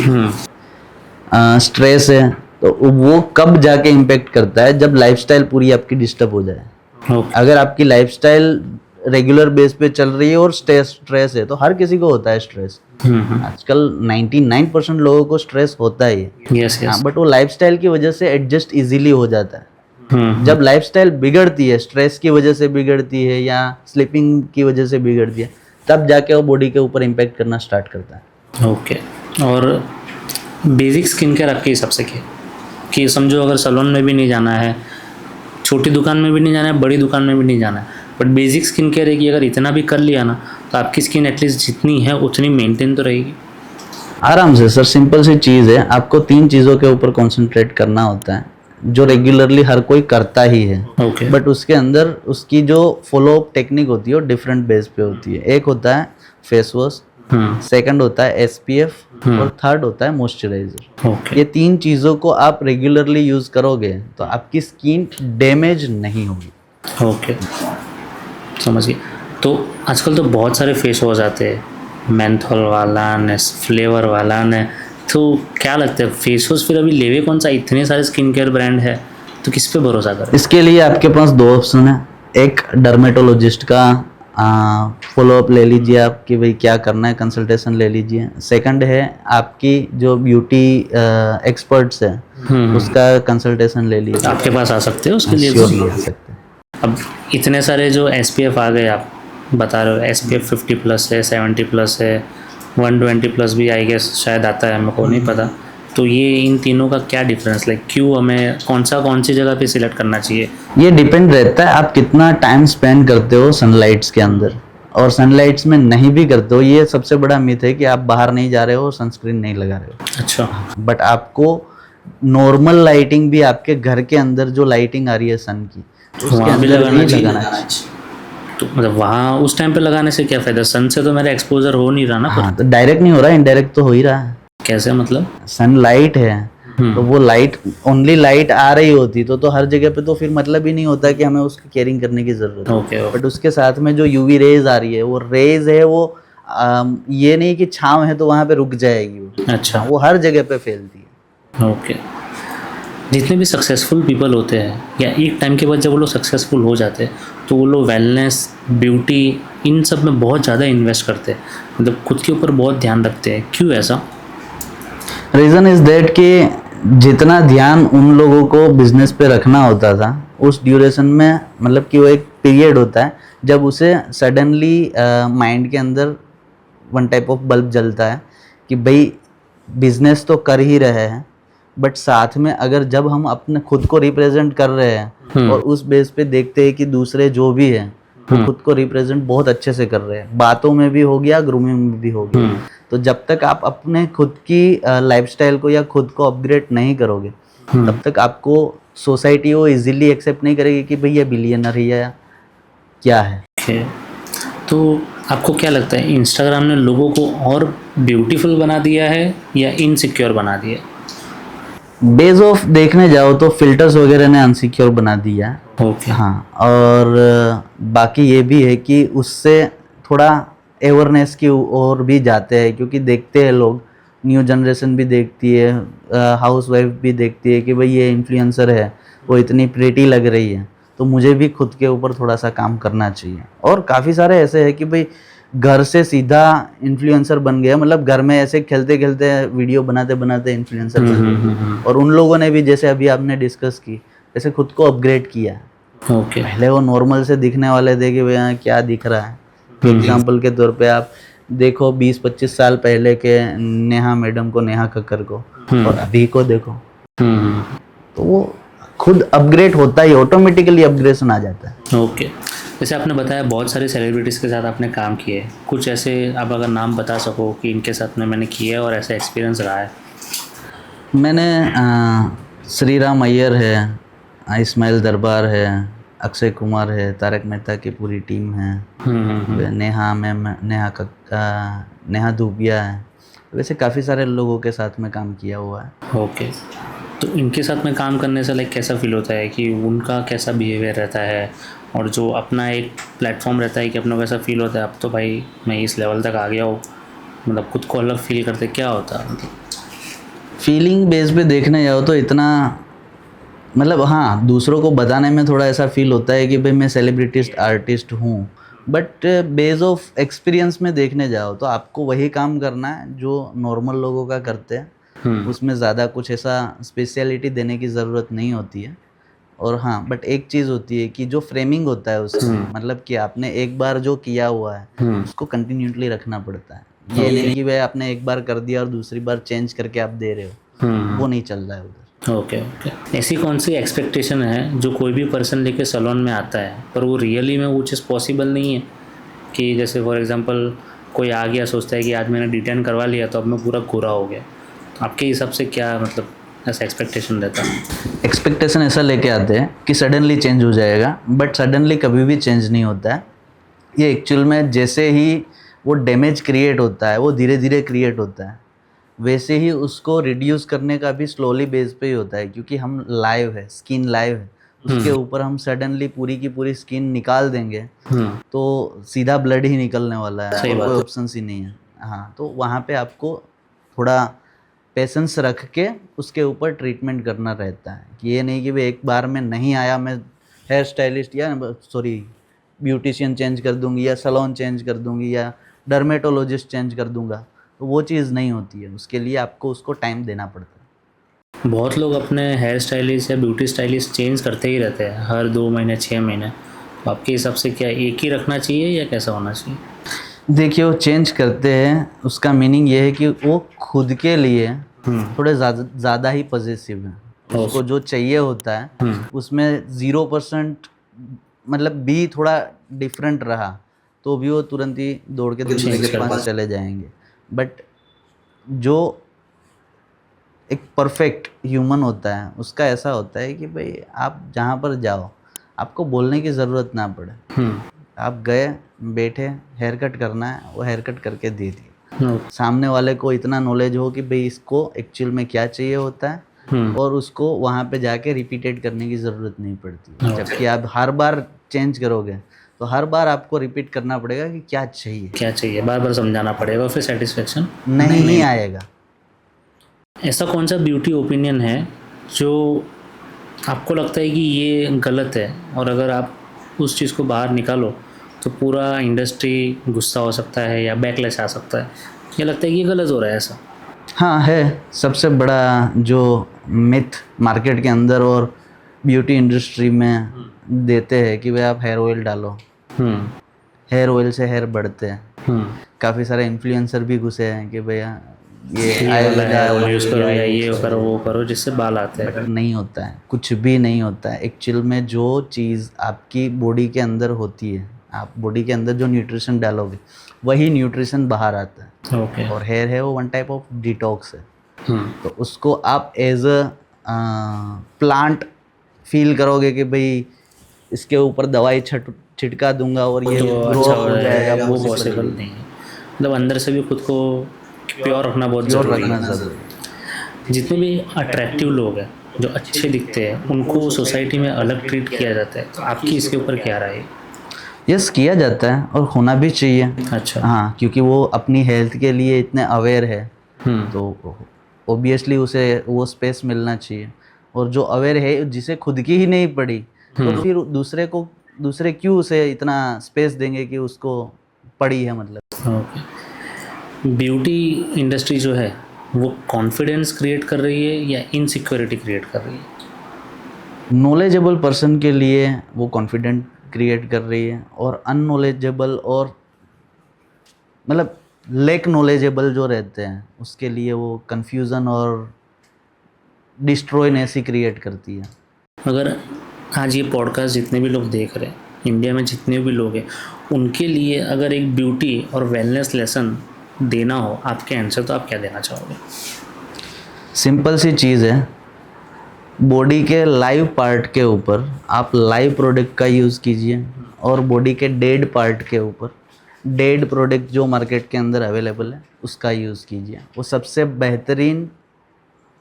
स्ट्रेस है तो वो कब जाके इम्पेक्ट करता है, जब लाइफस्टाइल पूरी आपकी डिस्टर्ब हो जाए। ओके। अगर आपकी लाइफस्टाइल रेगुलर बेस पे चल रही है और स्ट्रेस है, तो हर किसी को होता है स्ट्रेस। आजकल 99% लोगों को स्ट्रेस होता ही है। Yes yes. बट वो लाइफस्टाइल की वजह से एडजस्ट इजीली हो जाता है। जब लाइफस्टाइल बिगड़ती है, स्ट्रेस की वजह से बिगड़ती है या स्लीपिंग की वजह से बिगड़ती है, तब जाके वो बॉडी के ऊपर इम्पैक्ट करना स्टार्ट करता है। ओके। और बेसिक स्किन केयर आपके हिसाब से क्या, कि समझो अगर सैलून में भी नहीं जाना है, छोटी दुकान में भी नहीं जाना है, बड़ी दुकान में भी नहीं जाना है, बट बेसिक स्किन केयर है कि अगर इतना भी कर लिया ना तो आपकी स्किन एटलीस्ट जितनी है उतनी मेंटेन तो रहेगी? आराम से सर, सिंपल सी चीज़ है। आपको 3 चीज़ों के ऊपर कंसंट्रेट करना होता है जो रेगुलरली हर कोई करता ही है। ओके। बट उसके अंदर उसकी जो फॉलो अप टेक्निक होती है वो डिफरेंट बेस पे होती है। एक होता है फेस वॉश, सेकंड होता है एसपीएफ, और थर्ड होता है मॉइस्चराइजर। ओके। ये 3 चीज़ों को आप रेगुलरली यूज़ करोगे तो आपकी स्किन डैमेज नहीं होगी। ओके, समझ गए। तो आजकल तो बहुत सारे फेस वॉश आते हैं, मेंथोल वाला ने, फ्लेवर वाला ने, तो क्या लगता है फेस वॉश फिर अभी लेवे कौन सा? इतने सारे स्किन केयर ब्रांड है तो किस पे भरोसा करें? इसके लिए आपके पास 2 ऑप्शन है। एक डर्मेटोलॉजिस्ट का फॉलो अप ले लीजिए आप कि भाई क्या करना है, कंसल्टेशन ले लीजिए। सेकंड है आपकी जो ब्यूटी एक्सपर्ट्स है उसका कंसल्टेशन ले लीजिए। आपके पास आ सकते हो उसके लिए? श्योरली आ सकते हैं। अब इतने सारे जो एसपीएफ आ गए, आप बता रहे हो एसपीएफ 50+ है, 70+ है, 120+ भी आई गेस शायद आता है, मेरे को नहीं पता। तो ये इन तीनों का क्या डिफरेंस, लाइक क्यों हमें कौन सी जगह पे सिलेक्ट करना चाहिए? ये डिपेंड रहता है आप कितना टाइम स्पेंड करते हो सनलाइट्स के अंदर, और सनलाइट्स में नहीं भी करते हो। ये सबसे बड़ा मिथ है कि आप बाहर नहीं जा रहे हो और सनस्क्रीन नहीं लगा रहे हो। अच्छा। बट आपको नॉर्मल लाइटिंग भी, आपके घर के अंदर जो लाइटिंग आ रही है सन की, उसके वहाँ भी अंदर लगाना भी चाहिए। लगाना चाहिए। तो मतलब वहाँ उस टाइम पे लगाने से क्या फ़ायदा? सन से तो मेरा एक्सपोजर हो नहीं रहा ना। हाँ, तो डायरेक्ट नहीं हो रहा, इनडायरेक्ट तो हो ही रहा है। कैसे मतलब? सनलाइट है तो वो लाइट, ओनली लाइट आ रही होती तो हर जगह पे तो फिर मतलब ही नहीं होता कि हमें उसकी केयरिंग करने की जरूरत है। ओके। बट उसके साथ में जो यूवी रेज आ रही है, वो रेज है वो ये नहीं कि छांव है तो वहाँ पे रुक जाएगी वो। अच्छा। वो हर जगह पे फैलती है। ओके। जितने भी सक्सेसफुल पीपल होते हैं, या एक टाइम के बाद जब वो लोग सक्सेसफुल हो जाते हैं तो वो लोग वेलनेस, ब्यूटी, इन सब में बहुत ज़्यादा इन्वेस्ट करते हैं, मतलब खुद के ऊपर बहुत ध्यान रखते हैं। क्यों ऐसा? रीज़न इज़ दैट कि जितना ध्यान उन लोगों को बिजनेस पे रखना होता था उस ड्यूरेशन में, मतलब कि वो एक पीरियड होता है जब उसे सडनली माइंड के अंदर वन टाइप ऑफ बल्ब जलता है कि भाई बिजनेस तो कर ही रहे हैं, बट साथ में अगर जब हम अपने खुद को रिप्रेजेंट कर रहे हैं और उस बेस पे देखते हैं कि दूसरे जो भी हैं वो खुद को रिप्रेजेंट बहुत अच्छे से कर रहे हैं, बातों में भी हो गया, ग्रूमिंग में भी हो गया, तो जब तक आप अपने खुद की लाइफस्टाइल को या खुद को अपग्रेड नहीं करोगे तब तक आपको सोसाइटी वो इजीली एक्सेप्ट नहीं करेगी कि भाई ये बिलियनर ही है या क्या है। Okay. तो आपको क्या लगता है इंस्टाग्राम ने लोगों को और ब्यूटीफुल बना दिया है या इनसिक्योर बना दिया? बेस ऑफ देखने जाओ तो फिल्टर्स वगैरह ने अनसिक्योर बना दिया है। ओके। हाँ, और बाकी ये भी है कि उससे थोड़ा अवेयरनेस की ओर भी जाते हैं, क्योंकि देखते हैं लोग, न्यू जनरेशन भी देखती है, हाउस वाइफ भी देखती है कि भाई ये इन्फ्लुएंसर है, वो इतनी प्रेटी लग रही है, तो मुझे भी खुद के ऊपर थोड़ा सा काम करना चाहिए। और काफ़ी सारे ऐसे हैं कि भाई घर से सीधा इन्फ्लुएंसर बन गया, मतलब घर में ऐसे खेलते खेलते वीडियो बनाते बनाते इन्फ्लुएंसर बन गए। और उन लोगों ने भी जैसे अभी आपने डिस्कस की, जैसे खुद को अपग्रेड किया। ओके। पहले वो नॉर्मल से दिखने वाले थे कि भैया क्या दिख रहा है। एग्जाम्पल के तौर पे आप देखो 20-25 साल पहले के नेहा मैडम को, नेहा कक्कर को, और अभी को देखो, तो वो खुद अपग्रेड होता ही, ऑटोमेटिकली अपग्रेडेशन आ जाता है। ओके। जैसे आपने बताया बहुत सारे सेलिब्रिटीज़ के साथ आपने काम किए, कुछ ऐसे आप अगर नाम बता सको कि इनके साथ में मैंने किया है और ऐसा एक्सपीरियंस रहा है। मैंने श्री राम अय्यर है, इस्माइल दरबार है, अक्षय कुमार है, तारक मेहता की पूरी टीम है, नेहा मैम, नेहा धूपिया है, वैसे काफ़ी सारे लोगों के साथ में काम किया हुआ है। ओके। तो इनके साथ में काम करने से लाइक कैसा फील होता है कि उनका कैसा बिहेवियर रहता है, और जो अपना एक प्लेटफॉर्म रहता है कि अपना कैसा फील होता है, अब तो भाई मैं इस लेवल तक आ गया हूँ, मतलब खुद को अलग फील करते क्या होता है? फीलिंग बेस पे देखने जाओ तो इतना, मतलब हाँ, दूसरों को बताने में थोड़ा ऐसा फील होता है कि भाई मैं सेलिब्रिटी आर्टिस्ट हूँ, बट बेस ऑफ एक्सपीरियंस में देखने जाओ तो आपको वही काम करना है जो नॉर्मल लोगों का करते हैं। उसमें ज़्यादा कुछ ऐसा स्पेशलिटी देने की ज़रूरत नहीं होती है। और हाँ, बट एक चीज़ होती है कि जो फ्रेमिंग होता है उसमें, मतलब कि आपने एक बार जो किया हुआ है उसको कंटिन्यूसली रखना पड़ता है। ये नहीं कि भाई आपने एक बार कर दिया और दूसरी बार चेंज करके आप दे रहे हो, वो नहीं चल रहा है उधर। Okay okay. ऐसी कौन सी एक्सपेक्टेशन है जो कोई भी पर्सन लेके सैलून में आता है पर वो रियली में वो चीज़ पॉसिबल नहीं है? कि जैसे फॉर एग्जांपल कोई आ गया, सोचता है कि आज मैंने डिटेन करवा लिया तो अब मैं पूरा गोरा हो गया, आपके हिसाब से क्या मतलब ऐसा एक्सपेक्टेशन रहता है? एक्सपेक्टेशन ऐसा लेके आते हैं कि सडनली चेंज हो जाएगा, बट सडनली कभी भी चेंज नहीं होता है। ये एक्चुअल में जैसे ही वो डैमेज क्रिएट होता है, वो धीरे धीरे क्रिएट होता है, वैसे ही उसको रिड्यूस करने का भी स्लोली बेस पे ही होता है। क्योंकि हम लाइव है, स्किन लाइव है, उसके ऊपर हम सडनली पूरी की पूरी स्किन निकाल देंगे तो सीधा ब्लड ही निकलने वाला है, और कोई ऑप्शन ही नहीं है। हाँ, तो वहाँ पे आपको थोड़ा पेशेंस रख के उसके ऊपर ट्रीटमेंट करना रहता है। कि ये नहीं कि भाई एक बार में नहीं आया, मैं हेयर स्टाइलिस्ट या ब्यूटिशियन चेंज कर दूंगी, या सैलून चेंज कर दूंगी, या डर्मेटोलॉजिस्ट चेंज कर दूंगा, तो वो चीज़ नहीं होती है। उसके लिए आपको उसको टाइम देना पड़ता है। बहुत लोग अपने हेयर स्टाइलिस्ट या ब्यूटी स्टाइलिस्ट चेंज करते ही रहते हैं हर 2 महीने 6 महीने, तो आपके हिसाब से क्या एक ही रखना चाहिए या कैसा होना चाहिए? देखिए, वो चेंज करते हैं, उसका मीनिंग ये है कि वो खुद के लिए थोड़े ज़्यादा ही पॉजिटिव है। उसको जो चाहिए होता है उसमें 0%, मतलब भी थोड़ा डिफरेंट रहा तो भी वो तुरंत ही दौड़ के दूसरे के पास चले जाएंगे। बट जो एक परफेक्ट ह्यूमन होता है उसका ऐसा होता है कि भाई आप जहाँ पर जाओ आपको बोलने की ज़रूरत ना पड़े। आप गए, बैठे, हेयर कट करना है, वो हेयर कट करके दे दिए। सामने वाले को इतना नॉलेज हो कि भाई इसको एक्चुअल में क्या चाहिए होता है, और उसको वहाँ पे जाके रिपीटेड करने की ज़रूरत नहीं पड़ती। जबकि आप हर बार चेंज करोगे तो हर बार आपको रिपीट करना पड़ेगा कि क्या चाहिए, बार बार समझाना पड़ेगा, फिर सेटिस्फेक्शन नहीं आएगा। ऐसा कौन सा ब्यूटी ओपिनियन है जो आपको लगता है कि ये गलत है, और अगर आप उस चीज़ को बाहर निकालो तो पूरा इंडस्ट्री गुस्सा हो सकता है या बैकलैश आ सकता है, ये लगता है कि ये गलत हो रहा है ऐसा? हाँ है, सबसे बड़ा जो मिथ मार्केट के अंदर और ब्यूटी इंडस्ट्री में देते हैं कि भाई आप हेयर ऑयल डालो, हेयर ऑयल से हेयर बढ़ते हैं। काफ़ी सारे इन्फ्लुएंसर भी घुसे हैं कि भैया ये आयुर्वेदा यूज़ करो या ये करो वो करो जिससे बाल आते हैं। नहीं होता है, कुछ भी नहीं होता है। एक्चुअल में जो चीज़ आपकी बॉडी के अंदर होती है, आप बॉडी के अंदर जो न्यूट्रिशन डालोगे वही न्यूट्रिशन बाहर आता है। और हेयर है वो वन टाइप ऑफ डिटॉक्स है। तो उसको आप एज अ प्लांट फील करोगे कि भाई इसके ऊपर दवाई छिड़का दूंगा और ये तो ग्रो अच्छा हो जाएगा, वो पॉसिबल नहीं है। मतलब अंदर से भी खुद को प्योर रखना बहुत ज़रूरी है। जितने भी अट्रैक्टिव लोग हैं जो अच्छे दिखते हैं उनको सोसाइटी में अलग ट्रीट किया जाता है, तो आपकी इसके ऊपर क्या राय है? यस, किया जाता है और होना भी चाहिए। अच्छा। हाँ, क्योंकि वो अपनी हेल्थ के लिए इतने अवेयर है तो ऑब्वियसली उसे वो स्पेस मिलना चाहिए। और जो अवेयर है, जिसे खुद की ही नहीं पड़ी, तो फिर दूसरे क्यों उसे इतना स्पेस देंगे कि उसको पड़ी है मतलब। ओके, ब्यूटी इंडस्ट्री जो है वो कॉन्फिडेंस क्रिएट कर रही है या इनसिक्योरिटी क्रिएट कर रही है? नॉलेजेबल पर्सन के लिए वो कॉन्फिडेंट क्रिएट कर रही है, और अननॉलेजेबल और मतलब लेक नॉलेजेबल जो रहते हैं उसके लिए वो कंफ्यूजन और डिस्ट्रॉयनेस ही क्रिएट करती है। अगर आज ये पॉडकास्ट जितने भी लोग देख रहे हैं, इंडिया में जितने भी लोग हैं, उनके लिए अगर एक ब्यूटी और वेलनेस लेसन देना हो आपके एंड से, तो आप क्या देना चाहोगे? सिंपल सी चीज़ है, बॉडी के लाइव पार्ट के ऊपर आप लाइव प्रोडक्ट का यूज़ कीजिए, और बॉडी के डेड पार्ट के ऊपर डेड प्रोडक्ट जो मार्केट के अंदर अवेलेबल है उसका यूज़ कीजिए। वो सबसे बेहतरीन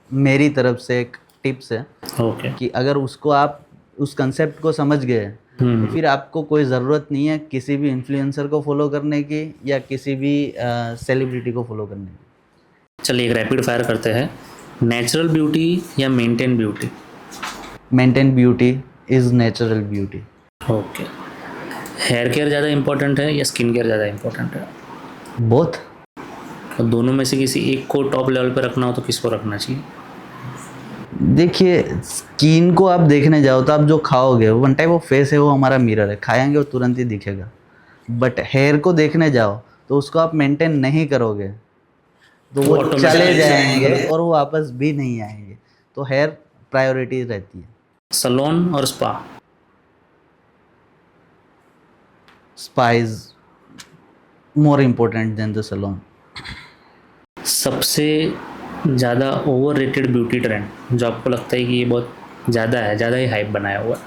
मेरी तरफ से एक टिप्स है ओके। कि अगर उसको आप उस कंसेप्ट को समझ गए तो फिर आपको कोई ज़रूरत नहीं है किसी भी इन्फ्लुएंसर को फॉलो करने की या किसी भी सेलिब्रिटी को फॉलो करने की। चलिए एक रैपिड फायर करते हैं, नेचुरल ब्यूटी या maintain beauty? Maintain beauty is natural beauty. Okay, hair care ज़्यादा इम्पोर्टेंट है या स्किन केयर ज़्यादा इम्पोर्टेंट है? बोथ। और दोनों में से किसी एक को टॉप लेवल पर रखना हो तो किसको रखना चाहिए? देखिए, स्किन को आप देखने जाओ तो आप जो खाओगे वन टाइप ऑफ फेस है, वो हमारा मिरर है, खाएंगे और तुरंत ही दिखेगा। बट हेयर को देखने जाओ तो उसको आप मेंटेन नहीं करोगे तो वो चले जाएंगे और वो वापस भी नहीं आएंगे। तो हेयर प्रायोरिटी रहती है। सैलून और spa? Spa is more important than the salon. सबसे ज़्यादा ओवररेटेड ब्यूटी ट्रेंड जो आपको लगता है कि ये बहुत ज़्यादा है, ज़्यादा ही हाइप बनाया हुआ है?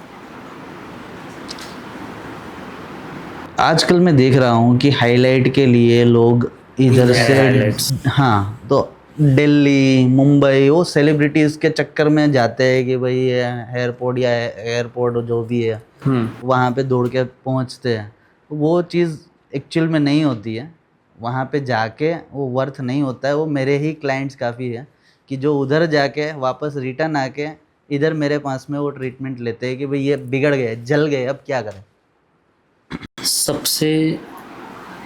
आजकल मैं देख रहा हूँ कि हाईलाइट के लिए लोग इधर से, हाँ, तो दिल्ली मुंबई वो सेलिब्रिटीज़ के चक्कर में जाते हैं कि भाई एयरपोर्ट या एयरपोर्ट जो भी है वहाँ पे दौड़ के पहुँचते हैं। वो चीज़ एक्चुअल में नहीं होती है। वहाँ पे जाके वो वर्थ नहीं होता है। वो मेरे ही क्लाइंट्स काफ़ी है कि जो उधर जाके वापस रिटर्न आके इधर मेरे पास में वो ट्रीटमेंट लेते हैं कि भाई ये बिगड़ गए, जल गए, अब क्या करें। सबसे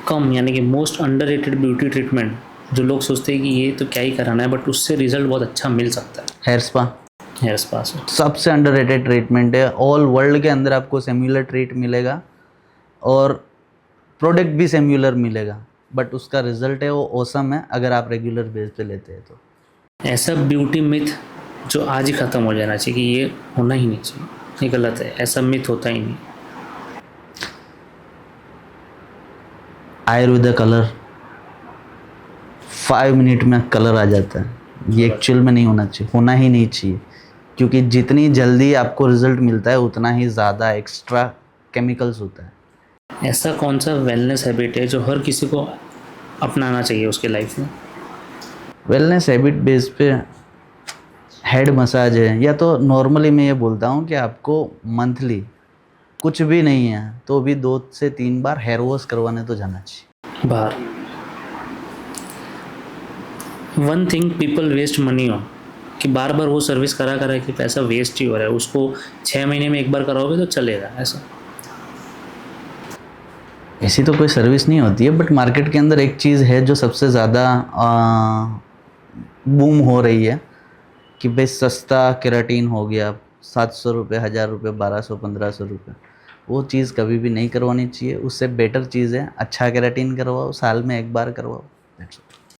कम यानी कि मोस्ट अंडररेटेड ब्यूटी ट्रीटमेंट जो लोग सोचते हैं कि ये तो क्या ही कराना है बट उससे रिजल्ट बहुत अच्छा मिल सकता है? Hair spa. हेयर स्पा से सबसे अंडररेटेड ट्रीटमेंट है। ऑल वर्ल्ड के अंदर आपको सिमिलर ट्रीट मिलेगा और प्रोडक्ट भी सिमिलर मिलेगा, बट उसका रिजल्ट है वो ऑसम है अगर आप रेगुलर बेस पे लेते हैं तो। ऐसा ब्यूटी मिथ जो आज ही ख़त्म हो जाना चाहिए कि ये होना ही नहीं चाहिए, ये गलत है, ऐसा मिथ होता ही नहीं? आयुर्वेदा कलर 5 मिनट में कलर आ जाता है, ये एक्चुअल में नहीं होना चाहिए, होना ही नहीं चाहिए। क्योंकि जितनी जल्दी आपको रिजल्ट मिलता है उतना ही ज़्यादा एक्स्ट्रा केमिकल्स होता है। ऐसा कौन सा वेलनेस हैबिट है जो हर किसी को अपनाना चाहिए उसके लाइफ में? वेलनेस हैबिट बेस पे हेड मसाज है, या तो नॉर्मली मैं ये बोलता हूँ कि आपको मंथली कुछ भी नहीं है तो भी 2 से 3 बार हेयर वॉश करवाने तो जाना चाहिए बाहर। One thing people waste money on, कि बार बार वो सर्विस करा कि पैसा वेस्ट ही हो रहा है, उसको 6 महीने में एक बार कराओगे तो चलेगा, ऐसी तो कोई सर्विस नहीं होती है। बट मार्केट के अंदर एक चीज़ है जो सबसे ज़्यादा बूम हो रही है कि भाई सस्ता केराटिन हो गया, 700 रुपये, 1000 रुपये, 1200, 1500 रुपये। वो चीज़ कभी भी नहीं करवानी चाहिए। उससे बेटर चीज़ है अच्छा केराटिन करवाओ, साल में एक बार करवाओ।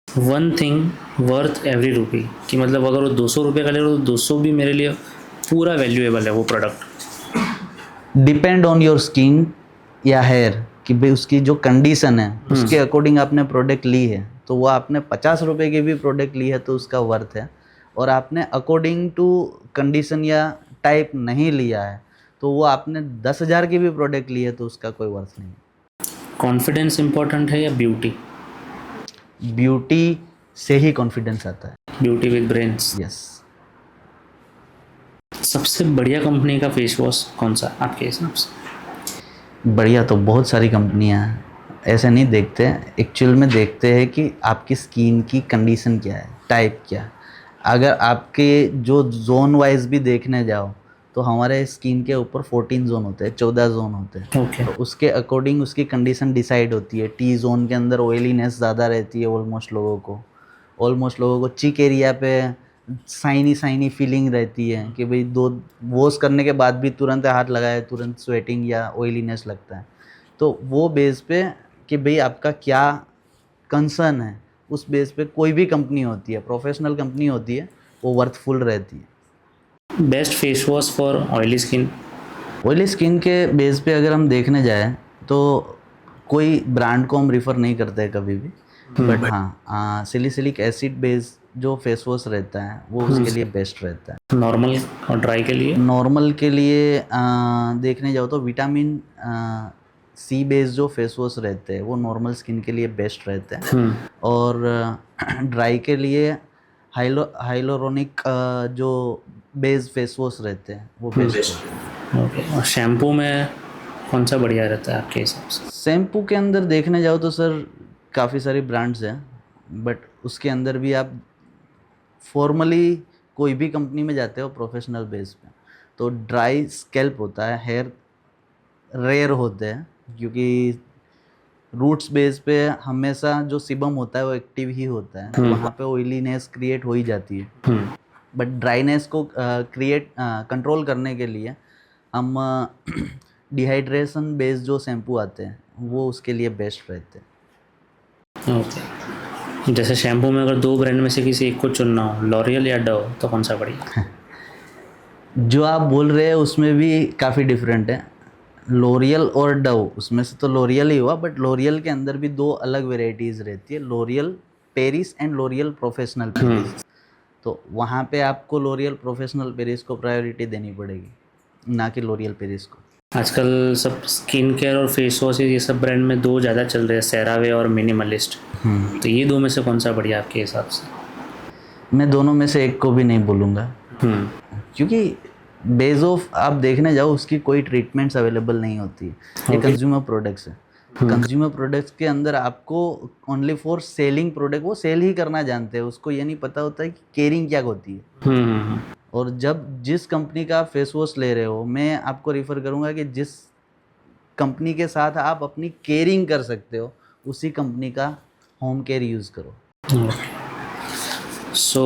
One thing worth every rupee, कि मतलब अगर वो 200 रुपये का ले रहे तो 200 भी मेरे लिए पूरा वैल्यूएबल है वो product. Depend on your skin या हेयर कि भाई उसकी जो कंडीशन है उसके अकॉर्डिंग आपने प्रोडक्ट ली है, तो वो आपने 50 रुपये की भी प्रोडक्ट ली है तो उसका वर्थ है, और आपने अकॉर्डिंग टू कंडीशन या टाइप नहीं लिया है तो वो आपने 10,000 की भी प्रोडक्ट ली है तो उसका कोई वर्थ नहीं है। कॉन्फिडेंस इंपॉर्टेंट है या ब्यूटी? ब्यूटी से ही कॉन्फिडेंस आता है। Beauty with brains. यस। सबसे बढ़िया कंपनी का फेस वॉश कौन सा आपके हिसाब से? बढ़िया तो बहुत सारी कंपनियां हैं, ऐसे नहीं देखते हैं। एक्चुअल में देखते हैं कि आपकी स्किन की कंडीशन क्या है, टाइप क्या है। अगर आपके जो जोन वाइज भी देखने जाओ तो हमारे स्किन के ऊपर 14 जोन होते हैं, 14 जोन होते हैं। ओके। तो उसके अकॉर्डिंग उसकी कंडीशन डिसाइड होती है। टी जोन के अंदर ऑयलीनेस ज़्यादा रहती है ऑलमोस्ट लोगों को चिक एरिया पे साइनी फीलिंग रहती है कि भाई दो वॉश करने के बाद भी तुरंत हाथ लगाए तुरंत स्वेटिंग या ऑयलीनेस लगता है। तो वो बेस पे कि भाई आपका क्या कंसर्न है, उस बेस पे कोई भी कंपनी होती है, प्रोफेशनल कंपनी होती है, वो वर्थफुल रहती है। Best face wash for oily skin? Oily skin के बेस पे अगर हम देखने जाएँ तो कोई ब्रांड को हम रिफ़र नहीं करते कभी भी, बट हाँ सिलिसिलिक एसिड बेस जो फेस वॉश रहता है वो उसके लिए बेस्ट रहता है। नॉर्मल और ड्राई के लिए? नॉर्मल के लिए देखने जाओ तो विटामिन सी बेस जो फेस वॉश रहते हैं वो नॉर्मल स्किन के लिए बेस्ट रहते हैं। और ड्राई के लिए हाइलोरोनिक जो बेस फेस वॉश रहते हैं वो बेस्ट है। ओके। और शैम्पू में कौन सा बढ़िया रहता है आपके हिसाब से? शैम्पू के अंदर देखने जाओ तो सर काफ़ी सारी ब्रांड्स हैं, बट उसके अंदर भी आप फॉर्मली कोई भी कंपनी में जाते हो प्रोफेशनल बेस पे तो ड्राई स्कैल्प होता है, हेयर रेयर होते हैं क्योंकि रूट्स बेस पे हमेशा जो सीबम होता है वो एक्टिव ही होता है, वहाँ पे ऑयलीनेस क्रिएट हो ही जाती है। बट ड्राइनेस को कंट्रोल करने के लिए हम डिहाइड्रेशन बेस्ड जो शैम्पू आते हैं वो उसके लिए बेस्ट रहते हैं। ओके। जैसे शैम्पू में अगर दो ब्रांड में से किसी एक को चुनना हो, लॉरियल या डव, तो कौन सा बढ़िया? जो आप बोल रहे हैं उसमें भी काफ़ी डिफरेंट है, लॉरियल और डव, उसमें से तो लॉरियल ही हुआ, बट लॉरियल के अंदर भी दो अलग वेराइटीज़ रहती है, L'Oreal Paris and L'Oréal professional Paris. तो वहाँ पे आपको लॉरियल प्रोफेशनल पेरिस को प्रायोरिटी देनी पड़ेगी, ना कि लॉरियल पेरिस को। आजकल सब स्किन केयर और फेस वॉश ये सब ब्रांड में दो ज़्यादा चल रहे हैं, सेरावे और मिनिमलिस्ट। तो ये दो में से कौन सा बढ़िया आपके हिसाब से? मैं दोनों में से एक को भी नहीं बोलूँगा, क्योंकि बेस ऑफ आप देखने जाओ उसकी कोई ट्रीटमेंट्स अवेलेबल नहीं होती है। ये कंज्यूमर प्रोडक्ट्स है। कंज्यूमर प्रोडक्ट्स के अंदर आपको ओनली फॉर सेलिंग प्रोडक्ट, वो सेल ही करना जानते हैं, उसको ये नहीं पता होता है कि केयरिंग क्या होती है। और जब जिस कंपनी का फेस वॉश ले रहे हो, मैं आपको रिफ़र करूँगा कि जिस कंपनी के साथ आप अपनी केयरिंग कर सकते हो उसी कंपनी का होम केयर यूज़ करो। So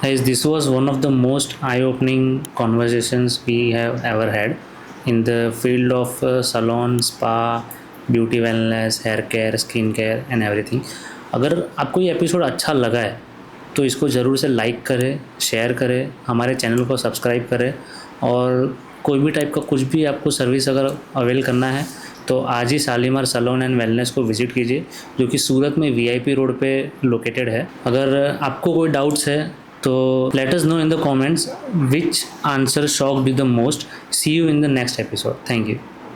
guys, this was one of the most eye-opening conversations we have ever had in the field of salon, spa, beauty wellness, hair care, skin care and everything. अगर आपको ये episode अच्छा लगा है तो इसको ज़रूर से लाइक करें, शेयर करें, हमारे चैनल को सब्सक्राइब करें, और कोई भी टाइप का कुछ भी आपको सर्विस अगर अवेल करना है तो आज ही शालीमार सैलून एंड वेलनेस को विज़िट कीजिए, जो कि सूरत में VIP रोड पे लोकेटेड है। अगर आपको कोई डाउट्स है तो let us know in the comments which answer shocked you the most. See you in the next episode. Thank you.